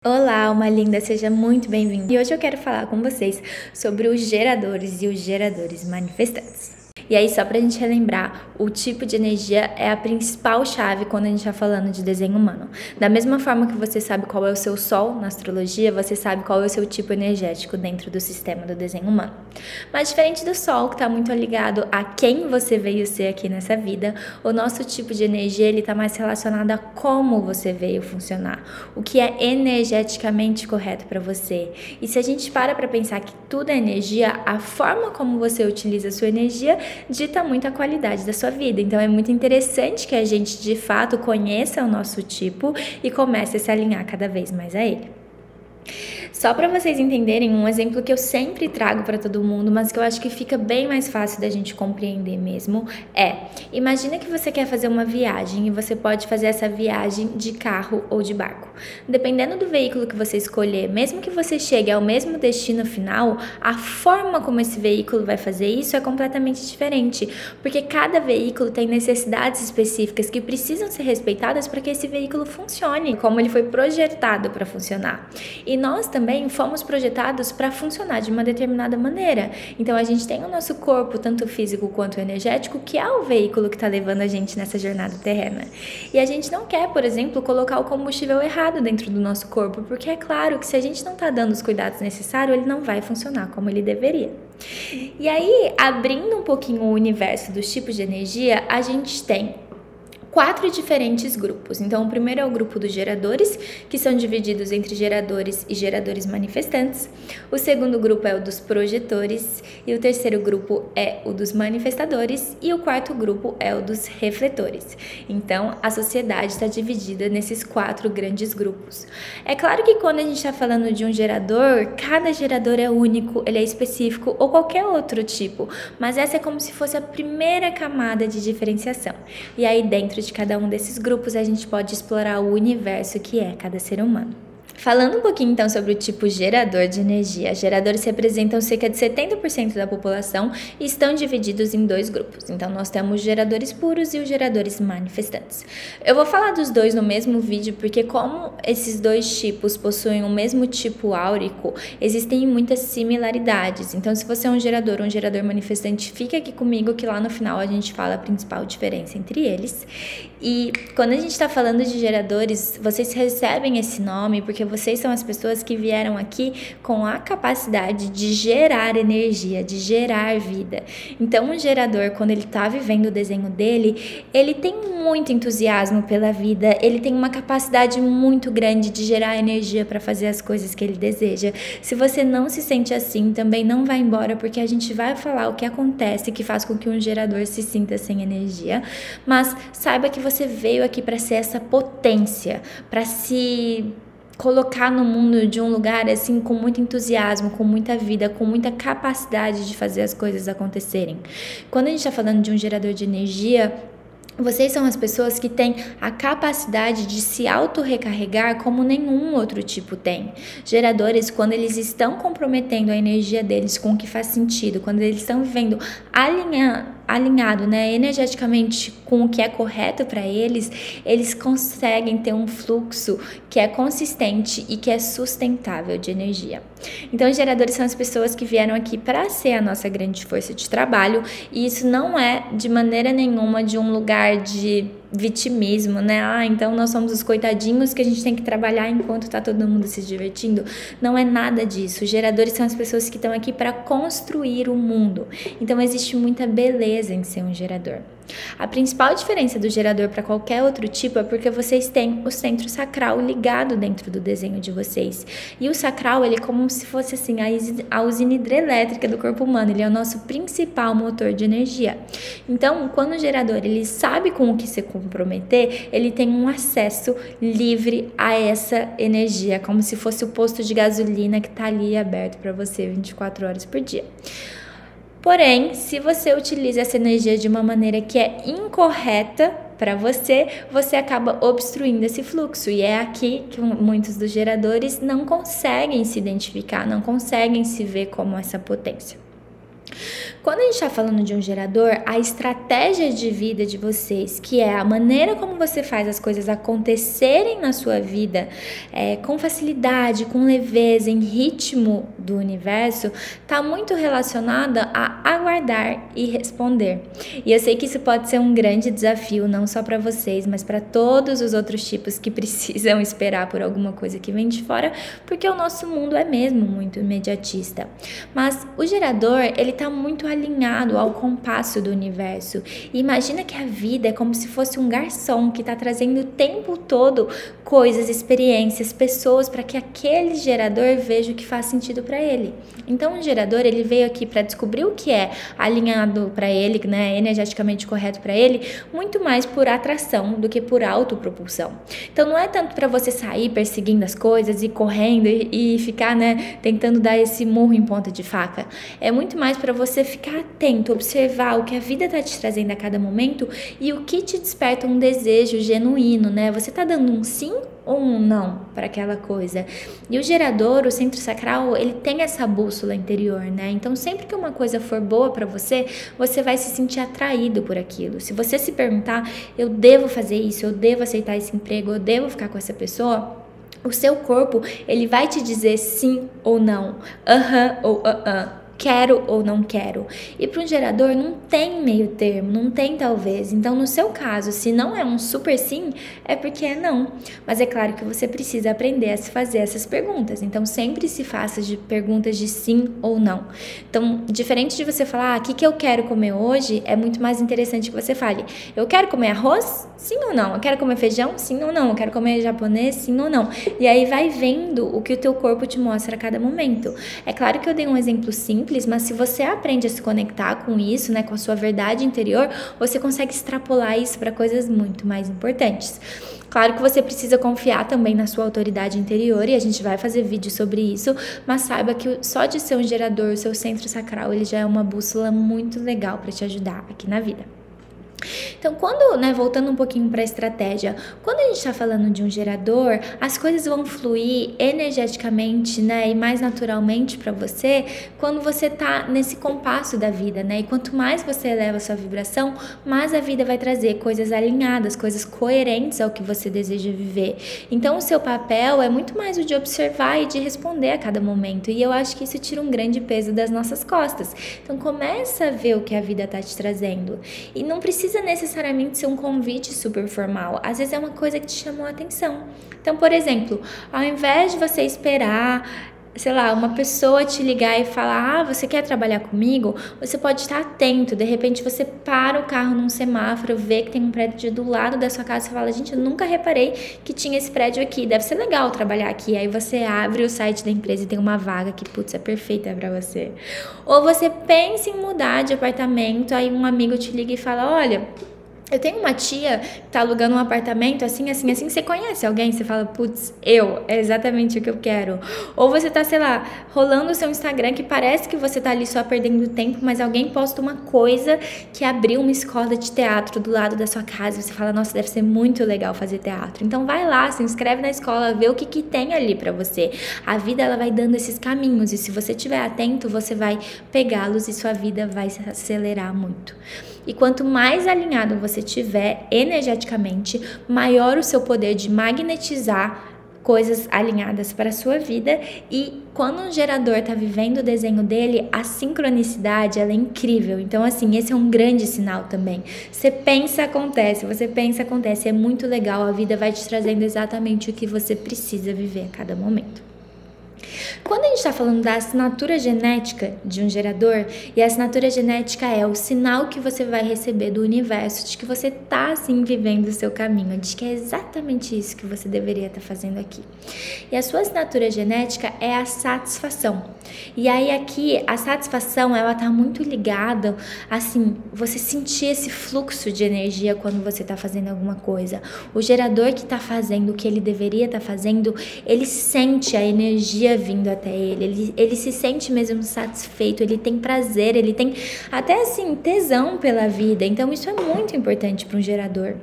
Olá, alma linda, seja muito bem-vindo. E hoje eu quero falar com vocês sobre os geradores e os geradores manifestantes. E aí, só pra gente relembrar, o tipo de energia é a principal chave quando a gente tá falando de desenho humano. Da mesma forma que você sabe qual é o seu sol na astrologia, você sabe qual é o seu tipo energético dentro do sistema do desenho humano. Mas diferente do sol, que tá muito ligado a quem você veio ser aqui nessa vida, o nosso tipo de energia, ele tá mais relacionado a como você veio funcionar, o que é energeticamente correto para você. E se a gente para pensar que tudo é energia, a forma como você utiliza a sua energia dita muito a qualidade da sua vida. Então é muito interessante que a gente de fato conheça o nosso tipo e comece a se alinhar cada vez mais a ele. Só para vocês entenderem, um exemplo que eu sempre trago para todo mundo, mas que eu acho que fica bem mais fácil da gente compreender mesmo, imagina que você quer fazer uma viagem e você pode fazer essa viagem de carro ou de barco. Dependendo do veículo que você escolher, mesmo que você chegue ao mesmo destino final, a forma como esse veículo vai fazer isso é completamente diferente, porque cada veículo tem necessidades específicas que precisam ser respeitadas para que esse veículo funcione, como ele foi projetado para funcionar. E nós também fomos projetados para funcionar de uma determinada maneira. Então a gente tem o nosso corpo, tanto físico quanto energético, que é o veículo que está levando a gente nessa jornada terrena. E a gente não quer, por exemplo, colocar o combustível errado dentro do nosso corpo, porque é claro que se a gente não está dando os cuidados necessários, ele não vai funcionar como ele deveria. E aí, abrindo um pouquinho o universo dos tipos de energia, a gente tem 4 diferentes grupos. Então, o primeiro é o grupo dos geradores, que são divididos entre geradores e geradores manifestantes. O segundo grupo é o dos projetores, e o terceiro grupo é o dos manifestadores, e o quarto grupo é o dos refletores. Então, a sociedade está dividida nesses 4 grandes grupos. É claro que quando a gente está falando de um gerador, cada gerador é único, ele é específico, ou qualquer outro tipo, mas essa é como se fosse a primeira camada de diferenciação. E aí, dentro de cada um desses grupos, a gente pode explorar o universo que é cada ser humano. Falando um pouquinho então sobre o tipo gerador de energia, geradores representam cerca de 70% da população e estão divididos em 2 grupos. Então nós temos os geradores puros e os geradores manifestantes. Eu vou falar dos dois no mesmo vídeo porque como esses dois tipos possuem o mesmo tipo áurico, existem muitas similaridades. Então se você é um gerador manifestante, fica aqui comigo que lá no final a gente fala a principal diferença entre eles. E quando a gente está falando de geradores, vocês recebem esse nome porque vocês são as pessoas que vieram aqui com a capacidade de gerar energia, de gerar vida. Então, um gerador, quando ele está vivendo o desenho dele, ele tem muito entusiasmo pela vida, ele tem uma capacidade muito grande de gerar energia para fazer as coisas que ele deseja. Se você não se sente assim, também não vai embora, porque a gente vai falar o que acontece que faz com que um gerador se sinta sem energia, mas saiba que você veio aqui para ser essa potência, para se colocar no mundo de um lugar assim com muito entusiasmo, com muita vida, com muita capacidade de fazer as coisas acontecerem. Quando a gente está falando de um gerador de energia, vocês são as pessoas que têm a capacidade de se auto-recarregar como nenhum outro tipo tem. Geradores, quando eles estão comprometendo a energia deles com o que faz sentido, quando eles estão vivendo alinhado, né, energeticamente com o que é correto para eles, eles conseguem ter um fluxo que é consistente e que é sustentável de energia. Então, os geradores são as pessoas que vieram aqui para ser a nossa grande força de trabalho, e isso não é de maneira nenhuma de um lugar de vitimismo, né? Então nós somos os coitadinhos que a gente tem que trabalhar enquanto tá todo mundo se divertindo. Não é nada disso. Os geradores são as pessoas que estão aqui para construir o mundo. Então existe muita beleza em ser um gerador. A principal diferença do gerador para qualquer outro tipo é porque vocês têm o centro sacral ligado dentro do desenho de vocês. E o sacral, ele é como se fosse assim a usina hidrelétrica do corpo humano. Ele é o nosso principal motor de energia. Então, quando o gerador ele sabe com o que se comprometer, ele tem um acesso livre a essa energia, como se fosse o posto de gasolina que está ali aberto para você 24 horas por dia. Porém, se você utiliza essa energia de uma maneira que é incorreta para você, você acaba obstruindo esse fluxo. E é aqui que muitos dos geradores não conseguem se identificar, não conseguem se ver como essa potência. Quando a gente está falando de um gerador, a estratégia de vida de vocês, que é a maneira como você faz as coisas acontecerem na sua vida, com facilidade, com leveza, em ritmo do universo, está muito relacionada a aguardar e responder. E eu sei que isso pode ser um grande desafio, não só para vocês, mas para todos os outros tipos que precisam esperar por alguma coisa que vem de fora, porque o nosso mundo é mesmo muito imediatista. Mas o gerador, ele está muito alinhado ao compasso do universo. E imagina que a vida é como se fosse um garçom que está trazendo o tempo todo coisas, experiências, pessoas para que aquele gerador veja o que faz sentido para ele. Então o gerador, ele veio aqui para descobrir o que é alinhado para ele, né, energeticamente correto para ele, muito mais por atração do que por autopropulsão. Então não é tanto para você sair perseguindo as coisas e correndo e ficar, né, tentando dar esse murro em ponta de faca. É muito mais para você ficar atento, observar o que a vida está te trazendo a cada momento e o que te desperta um desejo genuíno, né? Você tá dando um sim ou um não para aquela coisa. E o gerador, o centro sacral, ele tem essa bússola interior, né? Então sempre que uma coisa for boa para você, você vai se sentir atraído por aquilo. Se você se perguntar, eu devo fazer isso, eu devo aceitar esse emprego, eu devo ficar com essa pessoa, o seu corpo, ele vai te dizer sim ou não, aham ou quero ou não quero. E para um gerador não tem meio termo, não tem talvez. Então, no seu caso, se não é um super sim, é porque é não. Mas é claro que você precisa aprender a se fazer essas perguntas. Então, sempre se faça de perguntas de sim ou não. Então, diferente de você falar, o que eu quero comer hoje, é muito mais interessante que você fale, eu quero comer arroz? Sim ou não? Eu quero comer feijão? Sim ou não? Eu quero comer japonês? Sim ou não? E aí vai vendo o que o teu corpo te mostra a cada momento. É claro que eu dei um exemplo simples, mas se você aprende a se conectar com isso, né, com a sua verdade interior, você consegue extrapolar isso para coisas muito mais importantes. Claro que você precisa confiar também na sua autoridade interior e a gente vai fazer vídeo sobre isso, mas saiba que só de ser um gerador, o seu centro sacral, ele já é uma bússola muito legal para te ajudar aqui na vida. Então, quando, né, voltando um pouquinho para a estratégia, quando a gente está falando de um gerador, as coisas vão fluir energeticamente, né, e mais naturalmente para você quando você tá nesse compasso da vida, né? E quanto mais você eleva a sua vibração, mais a vida vai trazer coisas alinhadas, coisas coerentes ao que você deseja viver. Então, o seu papel é muito mais o de observar e de responder a cada momento. E eu acho que isso tira um grande peso das nossas costas. Então, começa a ver o que a vida tá te trazendo. E não precisa necessariamente ser um convite super formal. Às vezes é uma coisa que te chamou a atenção. Então, por exemplo, ao invés de você esperar, sei lá, uma pessoa te ligar e falar, você quer trabalhar comigo? Você pode estar atento, de repente você para o carro num semáforo, vê que tem um prédio do lado da sua casa e fala, gente, eu nunca reparei que tinha esse prédio aqui, deve ser legal trabalhar aqui. Aí você abre o site da empresa e tem uma vaga que, putz, é perfeita pra você. Ou você pensa em mudar de apartamento, aí um amigo te liga e fala, olha, eu tenho uma tia que tá alugando um apartamento assim, você conhece alguém? Você fala, putz, é exatamente o que eu quero. Ou você tá, sei lá, rolando o seu Instagram que parece que você tá ali só perdendo tempo, mas alguém posta uma coisa que abriu uma escola de teatro do lado da sua casa e você fala, nossa, deve ser muito legal fazer teatro. Então vai lá, se inscreve na escola, vê o que tem ali pra você. A vida, ela vai dando esses caminhos e se você estiver atento, você vai pegá-los e sua vida vai se acelerar muito. E quanto mais alinhado você tiver energeticamente, maior o seu poder de magnetizar coisas alinhadas para a sua vida. E quando um gerador está vivendo o desenho dele, a sincronicidade, ela é incrível. Então, assim, esse é um grande sinal também. Você pensa, acontece. Você pensa, acontece. É muito legal. A vida vai te trazendo exatamente o que você precisa viver a cada momento. Quando a gente está falando da assinatura genética de um gerador, e a assinatura genética é o sinal que você vai receber do universo de que você está assim vivendo o seu caminho, de que é exatamente isso que você deveria estar fazendo aqui. E a sua assinatura genética é a satisfação. E aí aqui a satisfação, ela tá muito ligada, assim, você sentir esse fluxo de energia quando você está fazendo alguma coisa. O gerador que está fazendo o que ele deveria estar fazendo, ele sente a energia vindo até ele se sente mesmo satisfeito, ele tem prazer, ele tem até assim tesão pela vida. Então isso é muito importante para um gerador.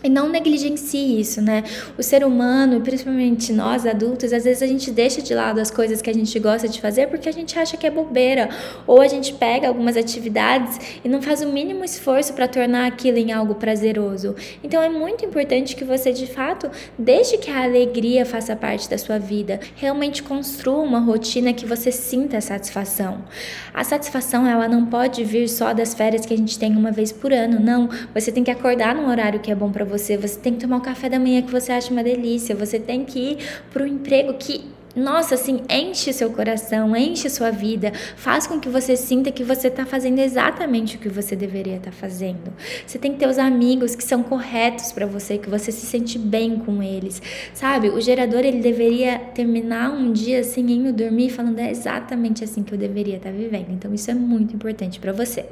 E não negligencie isso, né? O ser humano, principalmente nós adultos, às vezes a gente deixa de lado as coisas que a gente gosta de fazer porque a gente acha que é bobeira. Ou a gente pega algumas atividades e não faz o mínimo esforço para tornar aquilo em algo prazeroso. Então é muito importante que você, de fato, deixe que a alegria faça parte da sua vida. Realmente construa uma rotina que você sinta satisfação. A satisfação, ela não pode vir só das férias que a gente tem uma vez por ano, não. Você tem que acordar num horário que é bom para você tem que tomar o café da manhã que você acha uma delícia, você tem que ir pro emprego que, nossa, assim, enche seu coração, enche sua vida, faz com que você sinta que você tá fazendo exatamente o que você deveria estar fazendo. Você tem que ter os amigos que são corretos para você, que você se sente bem com eles, sabe? O gerador, ele deveria terminar um dia assim, indo dormir, falando, é exatamente assim que eu deveria estar vivendo. Então isso é muito importante para você.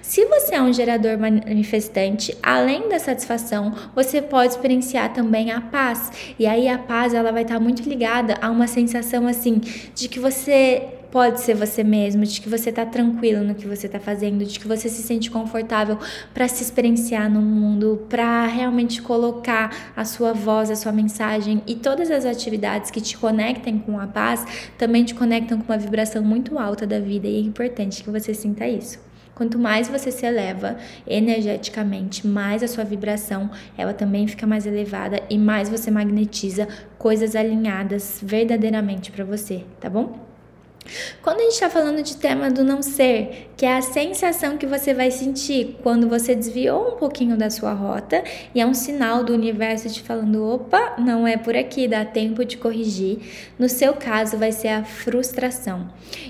Se você é um gerador manifestante, além da satisfação, você pode experienciar também a paz. E aí a paz, ela vai estar muito ligada a uma sensação assim, de que você pode ser você mesmo, de que você tá tranquilo no que você tá fazendo, de que você se sente confortável para se experienciar no mundo, para realmente colocar a sua voz, a sua mensagem, e todas as atividades que te conectem com a paz também te conectam com uma vibração muito alta da vida, e é importante que você sinta isso. Quanto mais você se eleva energeticamente, mais a sua vibração, ela também fica mais elevada e mais você magnetiza coisas alinhadas verdadeiramente para você, tá bom? Quando a gente está falando de tema do não ser, que é a sensação que você vai sentir quando você desviou um pouquinho da sua rota, e é um sinal do universo te falando, opa, não é por aqui, dá tempo de corrigir. No seu caso vai ser a frustração.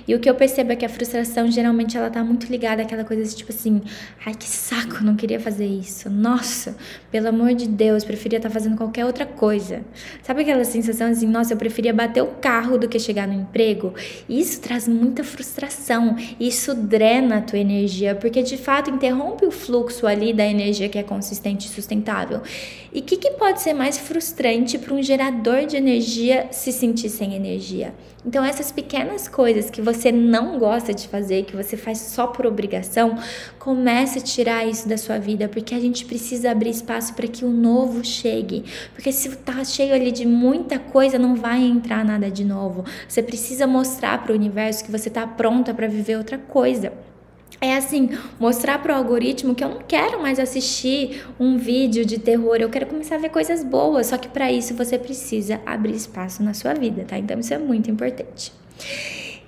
E o que eu percebo é que a frustração geralmente ela tá muito ligada àquela coisa tipo assim, ai que saco, não queria fazer isso, nossa, pelo amor de Deus, preferia estar fazendo qualquer outra coisa. Sabe aquela sensação assim, nossa, eu preferia bater o carro do que chegar no emprego? Isso traz muita frustração, isso drena a tua energia, porque de fato interrompe o fluxo ali da energia que é consistente e sustentável. E o que pode ser mais frustrante para um gerador de energia se sentir sem energia? Então essas pequenas coisas que você não gosta de fazer, que você faz só por obrigação, comece a tirar isso da sua vida, porque a gente precisa abrir espaço para que o novo chegue, porque se tá cheio ali de muita coisa, não vai entrar nada de novo. Você precisa mostrar para o universo que você tá pronta para viver outra coisa. É assim, mostrar pro algoritmo que eu não quero mais assistir um vídeo de terror, eu quero começar a ver coisas boas, só que para isso você precisa abrir espaço na sua vida, tá? Então isso é muito importante.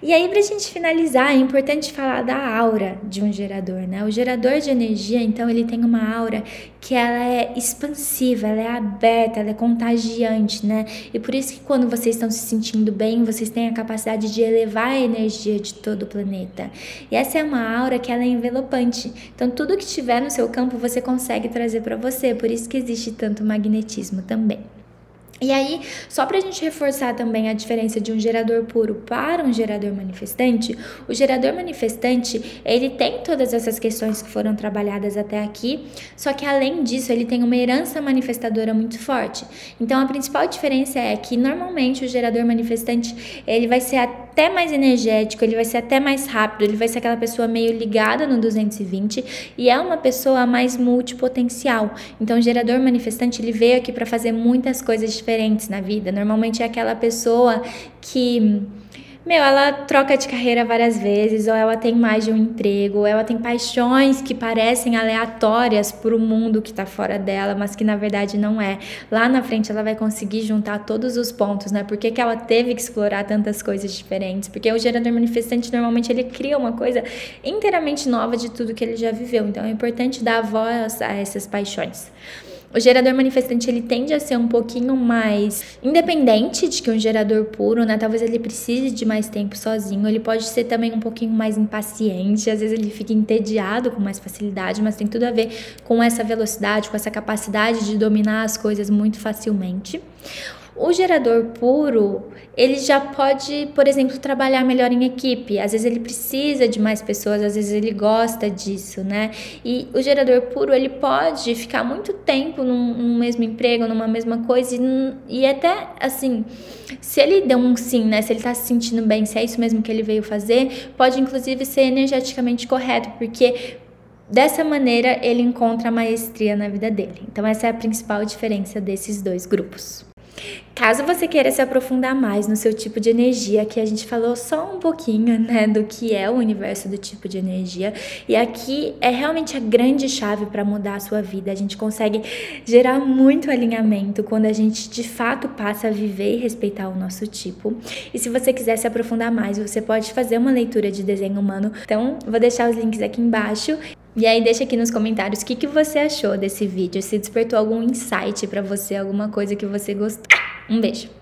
E aí, pra gente finalizar, é importante falar da aura de um gerador, né? O gerador de energia, então, ele tem uma aura que ela é expansiva, ela é aberta, ela é contagiante, né? E por isso que quando vocês estão se sentindo bem, vocês têm a capacidade de elevar a energia de todo o planeta. E essa é uma aura que ela é envelopante. Então, tudo que tiver no seu campo, você consegue trazer para você. Por isso que existe tanto magnetismo também. E aí, só pra gente reforçar também a diferença de um gerador puro para um gerador manifestante, o gerador manifestante, ele tem todas essas questões que foram trabalhadas até aqui, só que além disso, ele tem uma herança manifestadora muito forte. Então, a principal diferença é que, normalmente, o gerador manifestante, ele vai ser até mais energético, ele vai ser até mais rápido, ele vai ser aquela pessoa meio ligada no 220 e é uma pessoa mais multipotencial. Então, o gerador manifestante, ele veio aqui para fazer muitas coisas diferentes na vida. Normalmente é aquela pessoa que, ela troca de carreira várias vezes, ou ela tem mais de um emprego, ou ela tem paixões que parecem aleatórias para o mundo que está fora dela, mas que na verdade não é. Lá na frente ela vai conseguir juntar todos os pontos, né? Por que ela teve que explorar tantas coisas diferentes? Porque o gerador manifestante, normalmente, ele cria uma coisa inteiramente nova de tudo que ele já viveu. Então é importante dar voz a essas paixões. O gerador manifestante, ele tende a ser um pouquinho mais independente de que um gerador puro, né? Talvez ele precise de mais tempo sozinho. Ele pode ser também um pouquinho mais impaciente. Às vezes ele fica entediado com mais facilidade, mas tem tudo a ver com essa velocidade, com essa capacidade de dominar as coisas muito facilmente. O gerador puro, ele já pode, por exemplo, trabalhar melhor em equipe. Às vezes ele precisa de mais pessoas, às vezes ele gosta disso, né? E o gerador puro, ele pode ficar muito tempo num mesmo emprego, numa mesma coisa e até, assim, se ele deu um sim, né? Se ele tá se sentindo bem, se é isso mesmo que ele veio fazer, pode inclusive ser energeticamente correto, porque dessa maneira ele encontra a maestria na vida dele. Então essa é a principal diferença desses dois grupos. Caso você queira se aprofundar mais no seu tipo de energia, aqui a gente falou só um pouquinho, né, do que é o universo do tipo de energia, e aqui é realmente a grande chave para mudar a sua vida. A gente consegue gerar muito alinhamento quando a gente de fato passa a viver e respeitar o nosso tipo. E se você quiser se aprofundar mais, você pode fazer uma leitura de desenho humano. Então, vou deixar os links aqui embaixo. E aí deixa aqui nos comentários o que você achou desse vídeo, se despertou algum insight pra você, alguma coisa que você gostou. Um beijo!